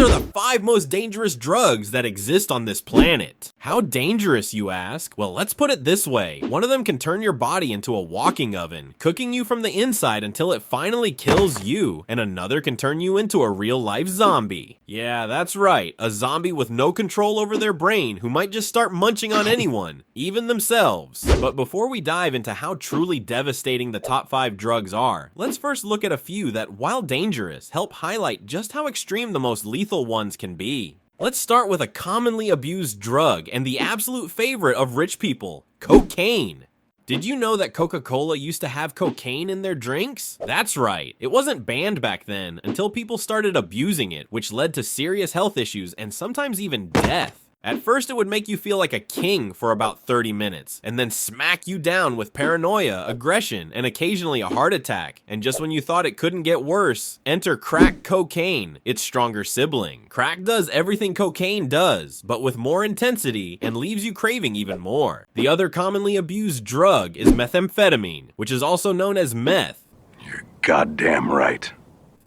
are the 5 most dangerous drugs that exist on this planet. How dangerous, you ask? Well, let's put it this way. One of them can turn your body into a walking oven, cooking you from the inside until it finally kills you, and another can turn you into a real-life zombie. Yeah, that's right, a zombie with no control over their brain who might just start munching on anyone, even themselves. But before we dive into how truly devastating the top 5 drugs are, let's first look at a few that, while dangerous, help highlight just how extreme the most lethal ones can be. Let's start with a commonly abused drug and the absolute favorite of rich people, cocaine. Did you know that Coca-Cola used to have cocaine in their drinks? That's right, it wasn't banned back then until people started abusing it, which led to serious health issues and sometimes even death. At first, it would make you feel like a king for about 30 minutes, and then smack you down with paranoia, aggression, and occasionally a heart attack. And just when you thought it couldn't get worse, enter crack cocaine, its stronger sibling. Crack does everything cocaine does, but with more intensity, and leaves you craving even more. The other commonly abused drug is methamphetamine, which is also known as meth. You're goddamn right.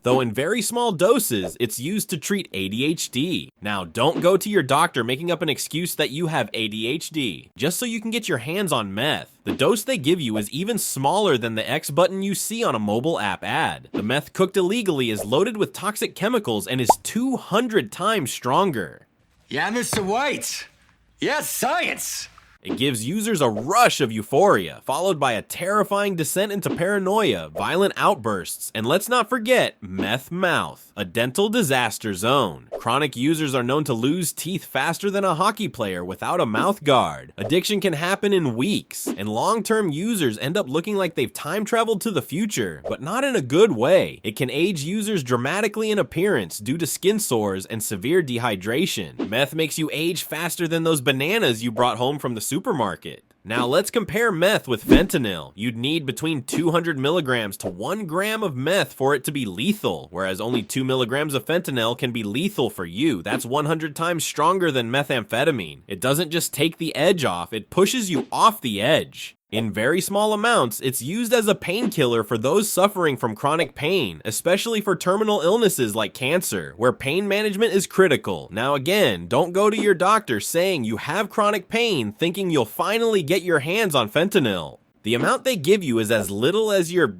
Though in very small doses, it's used to treat ADHD. Now, don't go to your doctor making up an excuse that you have ADHD, just so you can get your hands on meth. The dose they give you is even smaller than the X button you see on a mobile app ad. The meth cooked illegally is loaded with toxic chemicals and is 200 times stronger. Yeah, Mr. White. Yes, science. It gives users a rush of euphoria, followed by a terrifying descent into paranoia, violent outbursts, and let's not forget, meth mouth, a dental disaster zone. Chronic users are known to lose teeth faster than a hockey player without a mouth guard. Addiction can happen in weeks, and long-term users end up looking like they've time-traveled to the future, but not in a good way. It can age users dramatically in appearance due to skin sores and severe dehydration. Meth makes you age faster than those bananas you brought home from the supermarket. Now let's compare meth with fentanyl. You'd need between 200 milligrams to 1 gram of meth for it to be lethal, whereas only 2 milligrams of fentanyl can be lethal for you. That's 100 times stronger than methamphetamine. It doesn't just take the edge off, it pushes you off the edge. In very small amounts, it's used as a painkiller for those suffering from chronic pain, especially for terminal illnesses like cancer, where pain management is critical. Now again, don't go to your doctor saying you have chronic pain thinking you'll finally get your hands on fentanyl. The amount they give you is as little as your,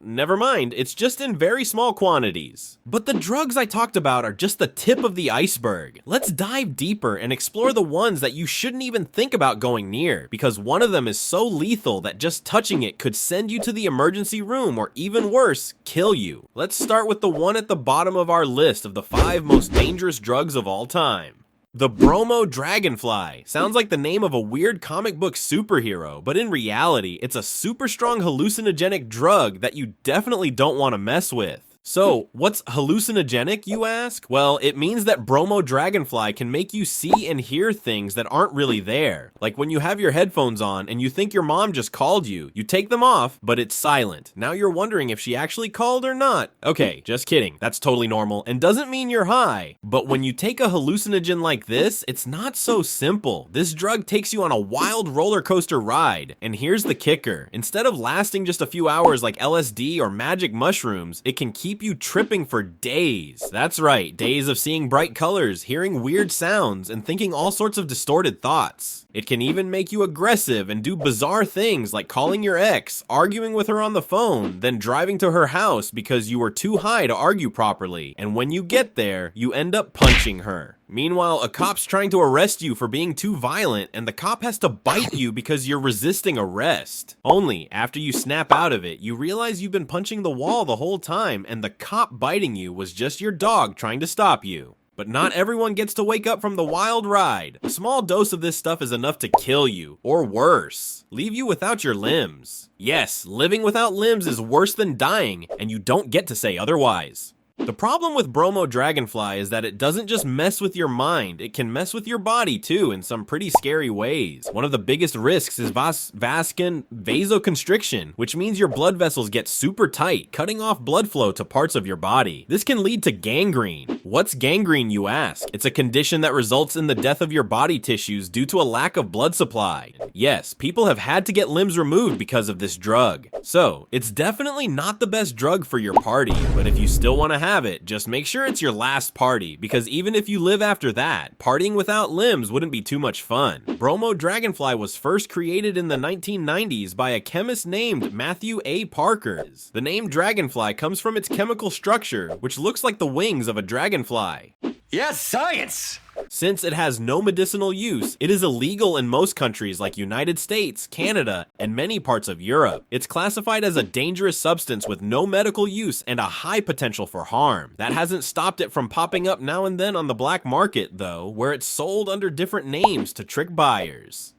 never mind, it's just in very small quantities. But the drugs I talked about are just the tip of the iceberg. Let's dive deeper and explore the ones that you shouldn't even think about going near, because one of them is so lethal that just touching it could send you to the emergency room or even worse, kill you. Let's start with the one at the bottom of our list of the 5 most dangerous drugs of all time. The Bromo Dragonfly. Sounds like the name of a weird comic book superhero, but in reality, it's a super strong hallucinogenic drug that you definitely don't want to mess with. So, what's hallucinogenic, you ask? Well, it means that Bromo Dragonfly can make you see and hear things that aren't really there. Like when you have your headphones on and you think your mom just called you. You take them off, but it's silent. Now you're wondering if she actually called or not. Okay, just kidding. That's totally normal and doesn't mean you're high. But when you take a hallucinogen like this, it's not so simple. This drug takes you on a wild roller coaster ride. And here's the kicker. Instead of lasting just a few hours like LSD or magic mushrooms, it can keep you tripping for days. That's right, days of seeing bright colors, hearing weird sounds, and thinking all sorts of distorted thoughts. It can even make you aggressive and do bizarre things like calling your ex, arguing with her on the phone, then driving to her house because you were too high to argue properly. And when you get there, you end up punching her. Meanwhile, a cop's trying to arrest you for being too violent, and the cop has to bite you because you're resisting arrest. Only, after you snap out of it, you realize you've been punching the wall the whole time, and the cop biting you was just your dog trying to stop you. But not everyone gets to wake up from the wild ride. A small dose of this stuff is enough to kill you, or worse, leave you without your limbs. Yes, living without limbs is worse than dying, and you don't get to say otherwise. The problem with Bromo Dragonfly is that it doesn't just mess with your mind, it can mess with your body too in some pretty scary ways. One of the biggest risks is vasoconstriction, which means your blood vessels get super tight, cutting off blood flow to parts of your body. This can lead to gangrene. What's gangrene, you ask? It's a condition that results in the death of your body tissues due to a lack of blood supply. Yes, people have had to get limbs removed because of this drug. So, it's definitely not the best drug for your party, but if you still want to have it, just make sure it's your last party, because even if you live after that, partying without limbs wouldn't be too much fun. Bromo Dragonfly was first created in the 1990s by a chemist named Matthew A. Parker. The name Dragonfly comes from its chemical structure, which looks like the wings of a dragonfly. Yes, science! Since it has no medicinal use, it is illegal in most countries like United States, Canada, and many parts of Europe. It's classified as a dangerous substance with no medical use and a high potential for harm. That hasn't stopped it from popping up now and then on the black market, though, where it's sold under different names to trick buyers.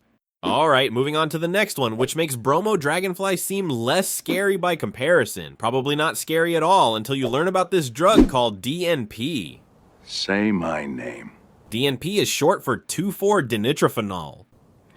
Alright, moving on to the next one, which makes Bromo Dragonfly seem less scary by comparison. Probably not scary at all until you learn about this drug called DNP. Say my name. DNP is short for 2,4-dinitrophenol.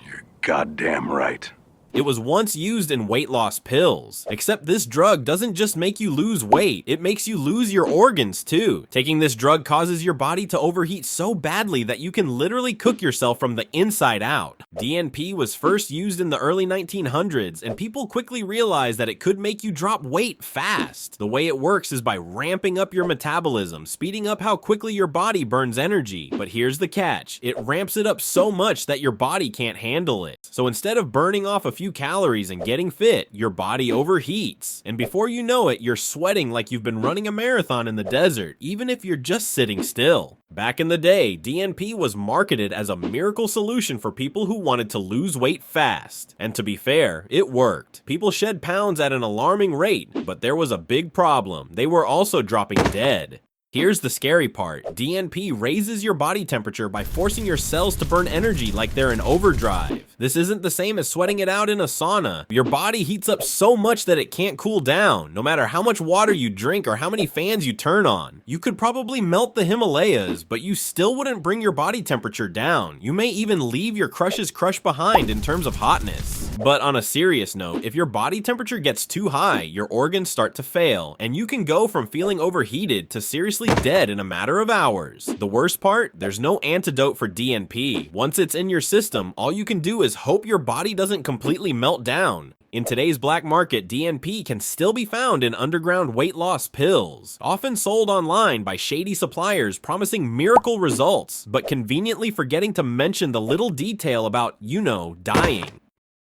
You're goddamn right. It was once used in weight loss pills, except this drug doesn't just make you lose weight, it makes you lose your organs too. Taking this drug causes your body to overheat so badly that you can literally cook yourself from the inside out. DNP was first used in the early 1900s, and people quickly realized that it could make you drop weight fast. The way it works is by ramping up your metabolism, speeding up how quickly your body burns energy. But here's the catch, it ramps it up so much that your body can't handle it. So instead of burning off a few calories and getting fit, your body overheats. And before you know it, you're sweating like you've been running a marathon in the desert, even if you're just sitting still. Back in the day, DNP was marketed as a miracle solution for people who wanted to lose weight fast. And to be fair, it worked. People shed pounds at an alarming rate, but there was a big problem. They were also dropping dead. Here's the scary part. DNP raises your body temperature by forcing your cells to burn energy like they're in overdrive. This isn't the same as sweating it out in a sauna. Your body heats up so much that it can't cool down, no matter how much water you drink or how many fans you turn on. You could probably melt the Himalayas, but you still wouldn't bring your body temperature down. You may even leave your crush's crush behind in terms of hotness. But on a serious note, if your body temperature gets too high, your organs start to fail, and you can go from feeling overheated to seriously dead in a matter of hours. The worst part? There's no antidote for DNP. Once it's in your system, all you can do is hope your body doesn't completely melt down. In today's black market, DNP can still be found in underground weight loss pills, often sold online by shady suppliers promising miracle results, but conveniently forgetting to mention the little detail about, dying.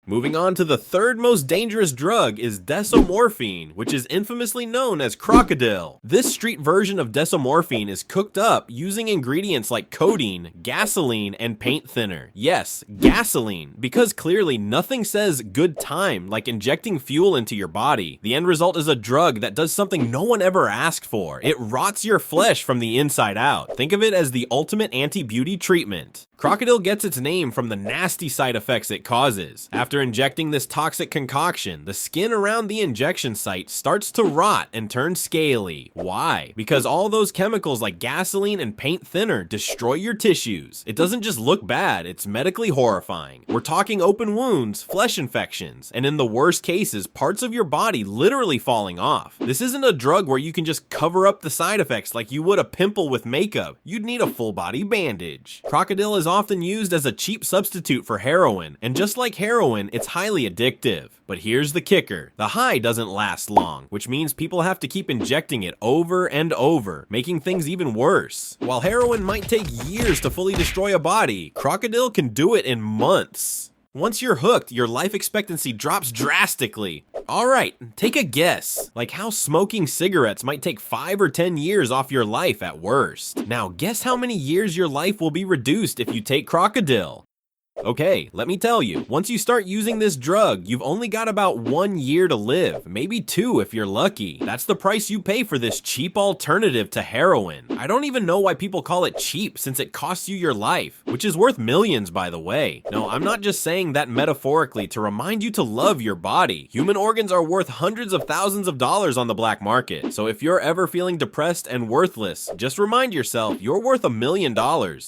Moving on to the third most dangerous drug is desomorphine, which is infamously known as crocodile. This street version of desomorphine is cooked up using ingredients like codeine, gasoline, and paint thinner. Yes, gasoline, because clearly nothing says good time like injecting fuel into your body. The end result is a drug that does something no one ever asked for. It rots your flesh from the inside out. Think of it as the ultimate anti-beauty treatment. Crocodile gets its name from the nasty side effects it causes. After injecting this toxic concoction, the skin around the injection site starts to rot and turn scaly. Why? Because all those chemicals like gasoline and paint thinner destroy your tissues. It doesn't just look bad, it's medically horrifying. We're talking open wounds, flesh infections, and in the worst cases, parts of your body literally falling off. This isn't a drug where you can just cover up the side effects like you would a pimple with makeup. You'd need a full body bandage. Crocodile is often used as a cheap substitute for heroin, and just like heroin, it's highly addictive. But here's the kicker. The high doesn't last long, which means people have to keep injecting it over and over, making things even worse. While heroin might take years to fully destroy a body, crocodile can do it in months. Once you're hooked, your life expectancy drops drastically. Alright, take a guess. Like how smoking cigarettes might take 5 or 10 years off your life at worst. Now guess how many years your life will be reduced if you take crocodile. Okay, let me tell you, once you start using this drug, you've only got about 1 year to live, maybe 2 if you're lucky. That's the price you pay for this cheap alternative to heroin. I don't even know why people call it cheap since it costs you your life, which is worth millions by the way. No, I'm not just saying that metaphorically to remind you to love your body. Human organs are worth hundreds of thousands of dollars on the black market, so if you're ever feeling depressed and worthless, just remind yourself you're worth $1 million.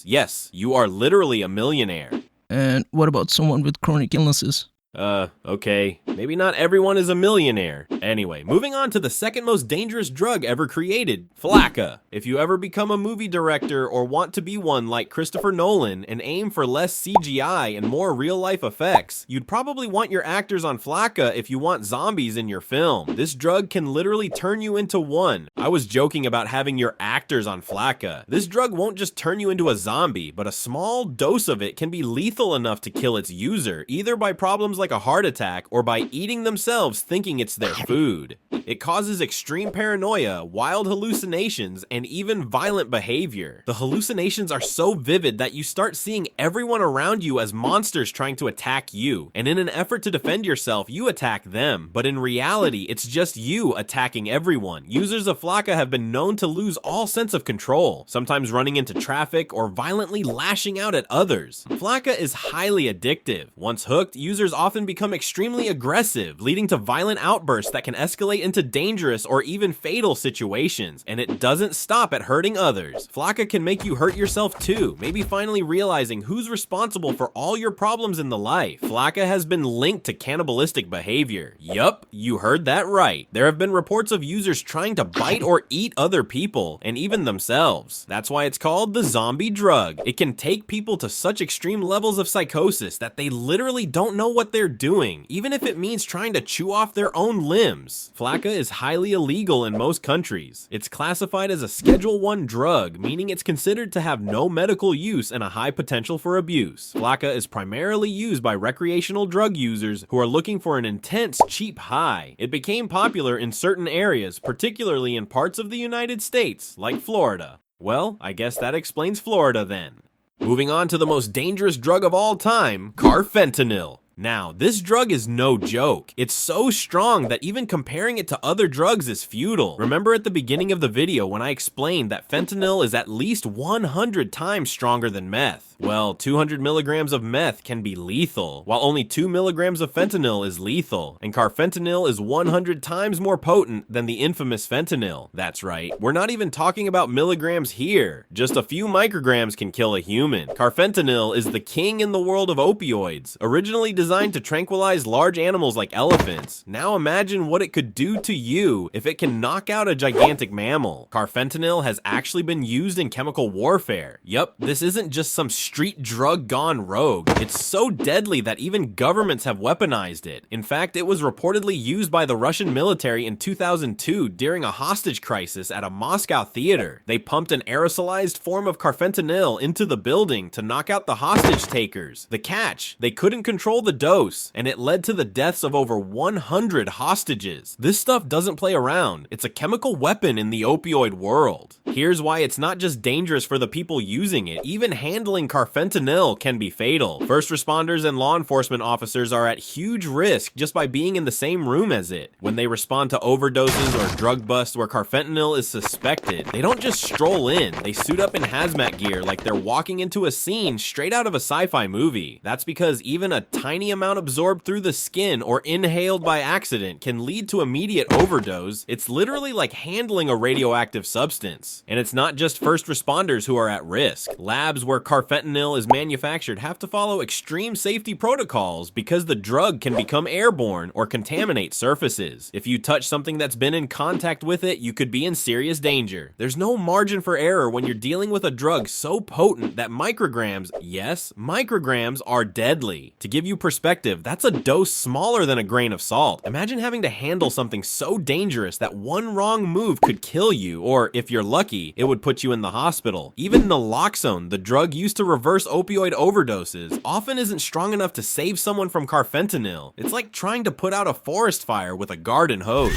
Yes, you are literally a millionaire. And what about someone with chronic illnesses? Okay. Maybe not everyone is a millionaire. Anyway, moving on to the second most dangerous drug ever created, flakka. If you ever become a movie director or want to be one like Christopher Nolan and aim for less CGI and more real-life effects, you'd probably want your actors on flakka if you want zombies in your film. This drug can literally turn you into one. I was joking about having your actors on flakka. This drug won't just turn you into a zombie, but a small dose of it can be lethal enough to kill its user, either by problems like a heart attack or by eating themselves thinking it's their food. It causes extreme paranoia, wild hallucinations, and even violent behavior. The hallucinations are so vivid that you start seeing everyone around you as monsters trying to attack you, and in an effort to defend yourself, you attack them. But in reality, it's just you attacking everyone. Users of flakka have been known to lose all sense of control, sometimes running into traffic or violently lashing out at others. Flakka is highly addictive. Once hooked, users often become extremely aggressive, leading to violent outbursts that can escalate into dangerous or even fatal situations, and it doesn't stop at hurting others. Flakka can make you hurt yourself too, maybe finally realizing who's responsible for all your problems in the life. Flakka has been linked to cannibalistic behavior. Yup, you heard that right. There have been reports of users trying to bite or eat other people, and even themselves. That's why it's called the zombie drug. It can take people to such extreme levels of psychosis that they literally don't know what they're doing, even if it means trying to chew off their own limbs. Flakka is highly illegal in most countries. It's classified as a Schedule 1 drug, meaning it's considered to have no medical use and a high potential for abuse. Flakka is primarily used by recreational drug users who are looking for an intense, cheap high. It became popular in certain areas, particularly in parts of the United States, like Florida. Well, I guess that explains Florida then. Moving on to the most dangerous drug of all time, carfentanil. Now, this drug is no joke. It's so strong that even comparing it to other drugs is futile. Remember at the beginning of the video when I explained that fentanyl is at least 100 times stronger than meth? Well, 200 milligrams of meth can be lethal, while only 2 milligrams of fentanyl is lethal, and carfentanil is 100 times more potent than the infamous fentanyl. That's right, we're not even talking about milligrams here. Just a few micrograms can kill a human. Carfentanil is the king in the world of opioids, originally designed to tranquilize large animals like elephants. Now imagine what it could do to you if it can knock out a gigantic mammal. Carfentanil has actually been used in chemical warfare. Yup, this isn't just some street drug gone rogue. It's so deadly that even governments have weaponized it. In fact, it was reportedly used by the Russian military in 2002 during a hostage crisis at a Moscow theater. They pumped an aerosolized form of carfentanil into the building to knock out the hostage takers. The catch, they couldn't control the dose, and it led to the deaths of over 100 hostages. This stuff doesn't play around. It's a chemical weapon in the opioid world. Here's why it's not just dangerous for the people using it. Even handling carfentanil can be fatal. First responders and law enforcement officers are at huge risk just by being in the same room as it. When they respond to overdoses or drug busts where carfentanil is suspected, they don't just stroll in. They suit up in hazmat gear like they're walking into a scene straight out of a sci-fi movie. That's because even a tiny amount absorbed through the skin or inhaled by accident can lead to immediate overdose. It's literally like handling a radioactive substance. And it's not just first responders who are at risk. Labs where carfentanil is manufactured have to follow extreme safety protocols because the drug can become airborne or contaminate surfaces. If you touch something that's been in contact with it, you could be in serious danger. There's no margin for error when you're dealing with a drug so potent that micrograms, yes, micrograms are deadly. To give you perspective, that's a dose smaller than a grain of salt. Imagine having to handle something so dangerous that one wrong move could kill you, or if you're lucky, it would put you in the hospital. Even naloxone, the drug used to reverse opioid overdoses, often isn't strong enough to save someone from carfentanil. It's like trying to put out a forest fire with a garden hose.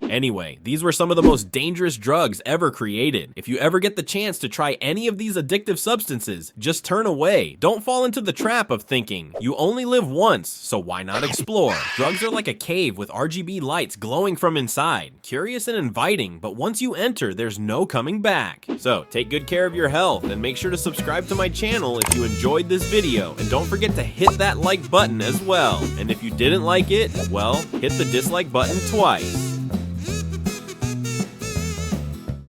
Anyway, these were some of the most dangerous drugs ever created. If you ever get the chance to try any of these addictive substances, just turn away. Don't fall into the trap of thinking, you only live once, so why not explore? Drugs are like a cave with RGB lights glowing from inside. Curious and inviting, but once you enter, there's no coming back. So, take good care of your health and make sure to subscribe to my channel if you enjoyed this video. And don't forget to hit that like button as well. And if you didn't like it, well, hit the dislike button twice.